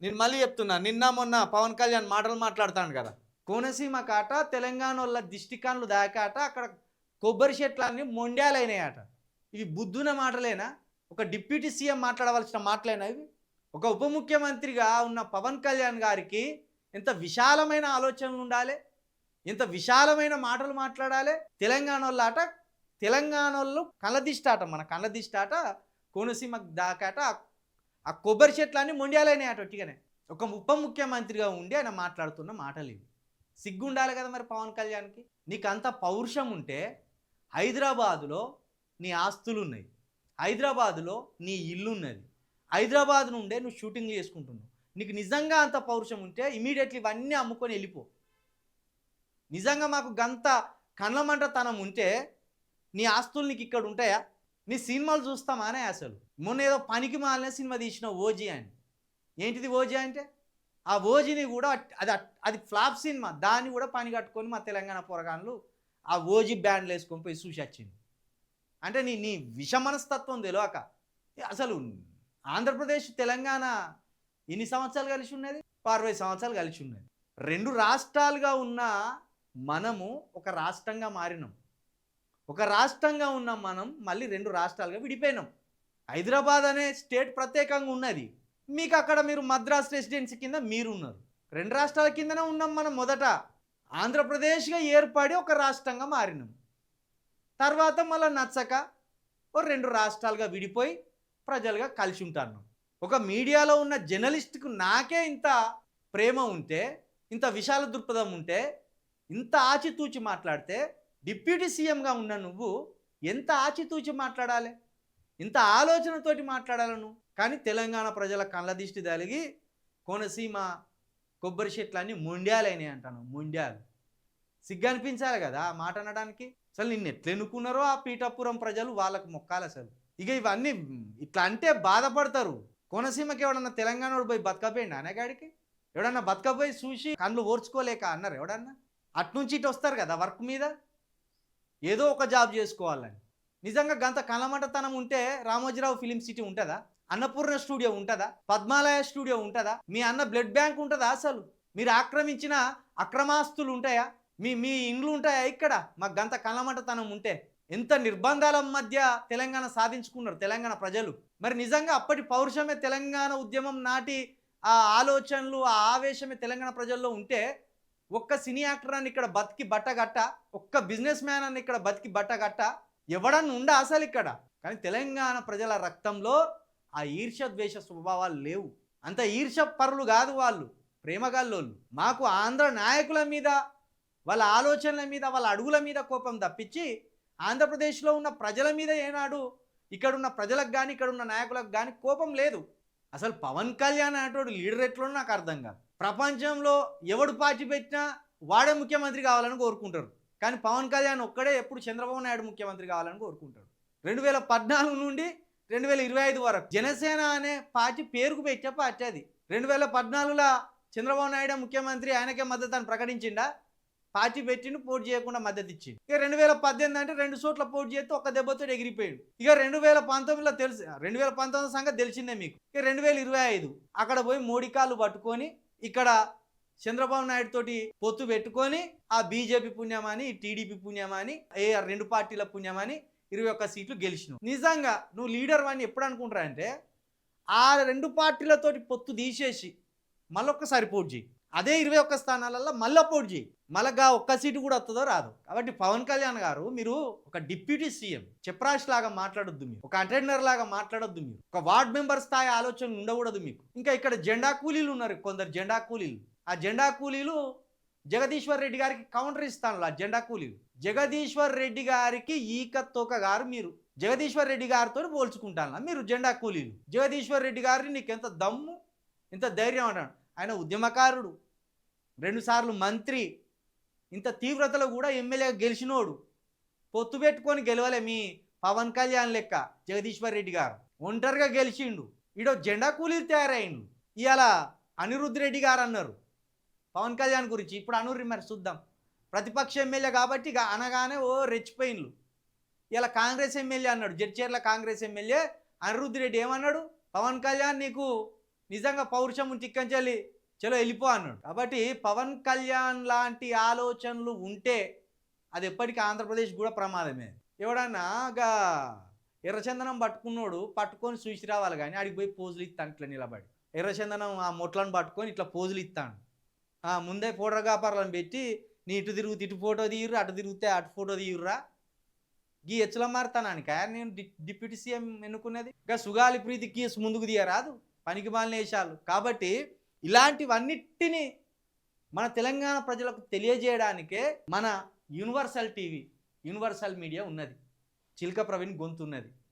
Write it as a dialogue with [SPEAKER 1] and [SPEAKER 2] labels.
[SPEAKER 1] నేను మళ్ళీ చెప్తున్నా, నిన్న మొన్న పవన్ కళ్యాణ్ మాటలు మాట్లాడుతాడు కదా, కోనసీమ కాట తెలంగాణోళ్ళ దిష్టికాన్లు దాకాట అక్కడ కొబ్బరి చెట్లన్నీ మొండ్యాలైనాయట. ఇవి బుద్ధున మాటలేనా? ఒక డిప్యూటీ సీఎం మాట్లాడవలసిన మాటలేనా ఇవి? ఒక ఉప ముఖ్యమంత్రిగా ఉన్న పవన్ కళ్యాణ్ గారికి ఎంత విశాలమైన ఆలోచనలు ఉండాలి, ఎంత విశాలమైన మాటలు మాట్లాడాలి. తెలంగాణోళ్ళ తెలంగాణోళ్ళు కళ్ళదిష్టాట, మన కళ్ళదిష్టాట కోనసీమ దాకాట ఆ కొబ్బరి చెట్లన్నీ మొండ్యాలైనాయట ఒట్టిగానే. ఒక ఉప ముఖ్యమంత్రిగా ఉండి ఆయన మాట్లాడుతున్న మాటలు ఇవి. సిగ్గు ఉండాలి కదా మరి పవన్ కళ్యాణ్కి. నీకు అంత పౌరుషం ఉంటే హైదరాబాదులో నీ ఆస్తులు ఉన్నాయి, హైదరాబాదులో నీ ఇల్లు ఉన్నది, హైదరాబాద్ నుండే నువ్వు షూటింగ్లు చేసుకుంటున్నావు. నీకు నిజంగా అంత పౌరుషం ఉంటే ఇమీడియట్లీ ఇవన్నీ అమ్ముకొని వెళ్ళిపో. నిజంగా మాకు గంత కళ్ళమంటతనం ఉంటే నీ ఆస్తులు నీకు ఇక్కడ ఉంటాయా? నీ సినిమాలు చూస్తామానే అసలు. మొన్న ఏదో పనికి మాలిన సినిమా తీసిన ఓజీ అని. ఏంటిది ఓజీ అంటే? ఆ ఓజీని కూడా అది అది ఫ్లాప్ సినిమా, దాన్ని కూడా పని కట్టుకొని మా తెలంగాణ పోరగాన్లు ఆ ఓజీ బ్యాండ్లు వేసుకొని పోయి చూసి వచ్చింది. అంటే నీ నీ విష మనస్తత్వం తెలియక. అసలు ఆంధ్రప్రదేశ్ తెలంగాణ ఎన్ని సంవత్సరాలు కలిసి ఉన్నది? 60 సంవత్సరాలు కలిసి ఉన్నది. రెండు రాష్ట్రాలుగా ఉన్న మనము ఒక రాష్ట్రంగా మారినాం. ఒక రాష్ట్రంగా ఉన్నాం మనం, మళ్ళీ రెండు రాష్ట్రాలుగా విడిపోయినాం. హైదరాబాద్ అనే స్టేట్ ప్రత్యేకంగా ఉన్నది, మీకు అక్కడ మీరు మద్రాస్ రెసిడెన్సీ కింద మీరు ఉన్నారు. రెండు రాష్ట్రాల కిందనే ఉన్నాం మనం. మొదట ఆంధ్రప్రదేశ్గా ఏర్పడి ఒక రాష్ట్రంగా మారినాం. తర్వాత మళ్ళీ నచ్చక ఓ రెండు రాష్ట్రాలుగా విడిపోయి ప్రజలుగా కలిసి ఉంటాను. ఒక మీడియాలో ఉన్న జర్నలిస్ట్కు నాకే ఇంత ప్రేమ ఉంటే, ఇంత విశాల దృక్పథం ఉంటే, ఇంత ఆచితూచి మాట్లాడితే, డిప్యూటీ సీఎంగా ఉన్న నువ్వు ఎంత ఆచితూచి మాట్లాడాలి, ఇంత ఆలోచనతోటి మాట్లాడాలి నువ్వు. కానీ తెలంగాణ ప్రజల కళ్ళ దిష్టి తగిలి కోనసీమ కొబ్బరి చెట్లన్నీ మొండ్యాలైనాయి అంటాను. మొండ్యాలు. సిగ్గు అనిపించాలి కదా ఆ మాట అనడానికి. అసలు నిన్ను ఎట్లా ఎన్నుకున్నారో ఆ పీఠాపురం ప్రజలు, వాళ్ళకు మొక్కాలి అసలు. ఇక ఇవన్నీ ఇట్లా అంటే బాధపడతారు. కోనసీమకి ఎవడన్నా తెలంగాణ పోయి బతకపోయింది అనేగాడికి? ఎవడన్నా బతకపోయి చూసి కళ్ళు ఓర్చుకోలేక అన్నారు ఎవడన్నా? అట్నుంచి ఇటు వస్తారు కదా వర్క్ మీద, ఏదో ఒక జాబ్ చేసుకోవాలని. నిజంగా గంత కలమటతనం ఉంటే రామోజీరావు ఫిలిం సిటీ ఉంటుందా? అన్నపూర్ణ స్టూడియో ఉంటుందా? పద్మాలయ స్టూడియో ఉంటుందా? మీ అన్న బ్లడ్ బ్యాంక్ ఉంటుందా? అసలు మీరు ఆక్రమించిన అక్రమాస్తులు ఉంటాయా? మీ మీ ఇండ్లు ఉంటాయా ఇక్కడ? మాకు గంత కలమటతనం ఉంటే. ఎంత నిర్బంధాల మధ్య తెలంగాణ సాధించుకున్నారు తెలంగాణ ప్రజలు. మరి నిజంగా అప్పటి పౌరుషమే తెలంగాణ ఉద్యమం నాటి ఆ ఆలోచనలు, ఆ ఆవేశమే తెలంగాణ ప్రజల్లో ఉంటే, ఒక్క సినీ యాక్టర్ అని ఇక్కడ బతికి బట్టగట్ట, ఒక్క బిజినెస్ మ్యాన్ అని ఇక్కడ బతికి బట్టగట్ట ఎవడన్నా ఉండా అసలు ఇక్కడ? కానీ తెలంగాణ ప్రజల రక్తంలో ఆ ఈర్ష్య ద్వేష స్వభావాలు లేవు. అంత ఈర్ష్య పరులు కాదు వాళ్ళు, ప్రేమగాళ్ళోళ్ళు. మాకు ఆంధ్ర నాయకుల మీద, వాళ్ళ ఆలోచనల మీద, వాళ్ళ అడుగుల మీద కోపం తప్పించి ఆంధ్రప్రదేశ్లో ఉన్న ప్రజల మీద ఏనాడు ఇక్కడున్న ప్రజలకు కానీ ఇక్కడున్న నాయకులకు కానీ కోపం లేదు. అసలు పవన్ కళ్యాణ్ అనేటోడు లీడర్ ఎట్లా నాకు అర్థం కాదు. ప్రపంచంలో ఎవడు పార్టీ పెట్టినా వాడే ముఖ్యమంత్రి కావాలని కోరుకుంటారు. కానీ పవన్ కళ్యాణ్ ఒక్కడే ఎప్పుడు చంద్రబాబు నాయుడు ముఖ్యమంత్రి కావాలని కోరుకుంటాడు. 2014 నుండి 2025 వరకు జనసేన అనే పార్టీ పేరుకు పెట్టే పార్టీ అది. 2014లో చంద్రబాబు నాయుడు ముఖ్యమంత్రి, ఆయనకే మద్దతు అని ప్రకటించిండా? పార్టీ పెట్టిండు, పోటీ చేయకుండా మద్దతు ఇచ్చిండు. ఇక 2018 అంటే 2 చోట్ల పోటీ చేస్తే ఒక్క దెబ్బతో ఎగిరిపోయాడు. ఇక 2019లో తెలుసు, 2019 సంగతి తెలిసిందే మీకు. ఇక 2025 అక్కడ పోయి మోడీ కాళ్ళు పట్టుకొని ఇక్కడ చంద్రబాబు నాయుడు తోటి పొత్తు పెట్టుకొని ఆ బీజేపీ పుణ్యమని, టీడీపీ పుణ్యమని, రెండు పార్టీల పుణ్యమని 21 సీట్లు గెలిచినావు. నిజంగా నువ్వు లీడర్ అని ఎప్పుడు అనుకుంటారంటే, ఆ రెండు పార్టీలతోటి పొత్తు తీసేసి మళ్ళొక్కసారి పోటీ చేయి. అదే 21 స్థానాలలో మళ్ళీ పోటీ చేయి. మళ్ళా ఒక్క సీటు కూడా వస్తుందో రాదు. కాబట్టి పవన్ కళ్యాణ్ గారు, మీరు ఒక డిప్యూటీ సీఎం, చెప్రాష్ లాగా మాట్లాడొద్దు, మీరు ఒక అటెండర్ లాగా మాట్లాడొద్దు, మీరు ఒక వార్డ్ మెంబర్ స్థాయి ఆలోచన ఉండకూడదు మీకు. ఇంకా ఇక్కడ జెండా కూలీలు ఉన్నారు కొందరు, జెండా కూలీలు. ఆ జెండా కూలీలు జగదీశ్వర్ రెడ్డి గారికి కౌంటర్ ఇస్తాను. ఆ జెండా కూలీలు జగదీశ్వర్ రెడ్డి గారికి ఈకత్తోక గారు, మీరు జగదీశ్వర్ రెడ్డి గారితో పోల్చుకుంటాను మీరు జెండా కూలీలు. జగదీశ్వర్ రెడ్డి గారిని నీకు ఎంత దమ్ము, ఎంత ధైర్యం అంటాడు. ఆయన ఉద్యమకారుడు, 2 సార్లు మంత్రి, ఇంత తీవ్రతలో కూడా ఎమ్మెల్యేగా గెలిచినోడు. పొత్తు పెట్టుకొని గెలవలే మీ పవన్ కళ్యాణ్ లెక్క జగదీశ్వర్ రెడ్డి గారు. ఒంటరిగా గెలిచిండు. ఈడో జెండా కూలీలు తయారైండు. ఇవాళ అనిరుద్ధ్ రెడ్డి గారు అన్నారు పవన్ కళ్యాణ్ గురించి. ఇప్పుడు అనుర్రి మరి చూద్దాం. ప్రతిపక్ష ఎమ్మెల్యే కాబట్టి ఇక అనగానే ఓ రెచ్చిపోయిన్లు. ఇలా కాంగ్రెస్ ఎమ్మెల్యే అన్నాడు, జడ్చర్ల కాంగ్రెస్ ఎమ్మెల్యే అనిరుద్ధ్ రెడ్డి ఏమన్నాడు? పవన్ కళ్యాణ్ నీకు నిజంగా పౌరుషం ఉంచి ఇక్కంచెల్లి చలో వెళ్ళిపో అన్నాడు. కాబట్టి పవన్ కళ్యాణ్ లాంటి ఆలోచనలు ఉంటే అది ఎప్పటికీ ఆంధ్రప్రదేశ్ కూడా ప్రమాదమే. ఎవడన్నా గా ఎర్రచందనం పట్టుకొని చూసి రావాలి కానీ ఆడికి పోయి పోజులు ఇస్తాను ఇట్లా నిలబడి. ఎర్రచందనం ఆ మొట్లను పట్టుకొని ఇట్లా పోజులు ఇస్తాను. ముందే ఫోటోగ్రాఫర్లను పెట్టి నీ ఇటు తిరుగుతూ ఇటు ఫోటో తీయుర్రు, అటు తిరిగితే అటు ఫోటో తీయుర్రా. గీ ఎచ్చల మారుతానానిక నేను డిప్యూటీ సీఎం ఎన్నుకున్నది. ఇంకా సుగాలి ప్రీతి కేసు ముందుకు తీయరాదు, పనికి మాలిన వేషాలు. కాబట్టి ఇలాంటివన్నిటినీ మన తెలంగాణ ప్రజలకు తెలియజేయడానికే మన యూనివర్సల్ టీవీ, యూనివర్సల్ మీడియా ఉన్నది. చిల్క ప్రవీణ్ గొంతు ఉన్నది.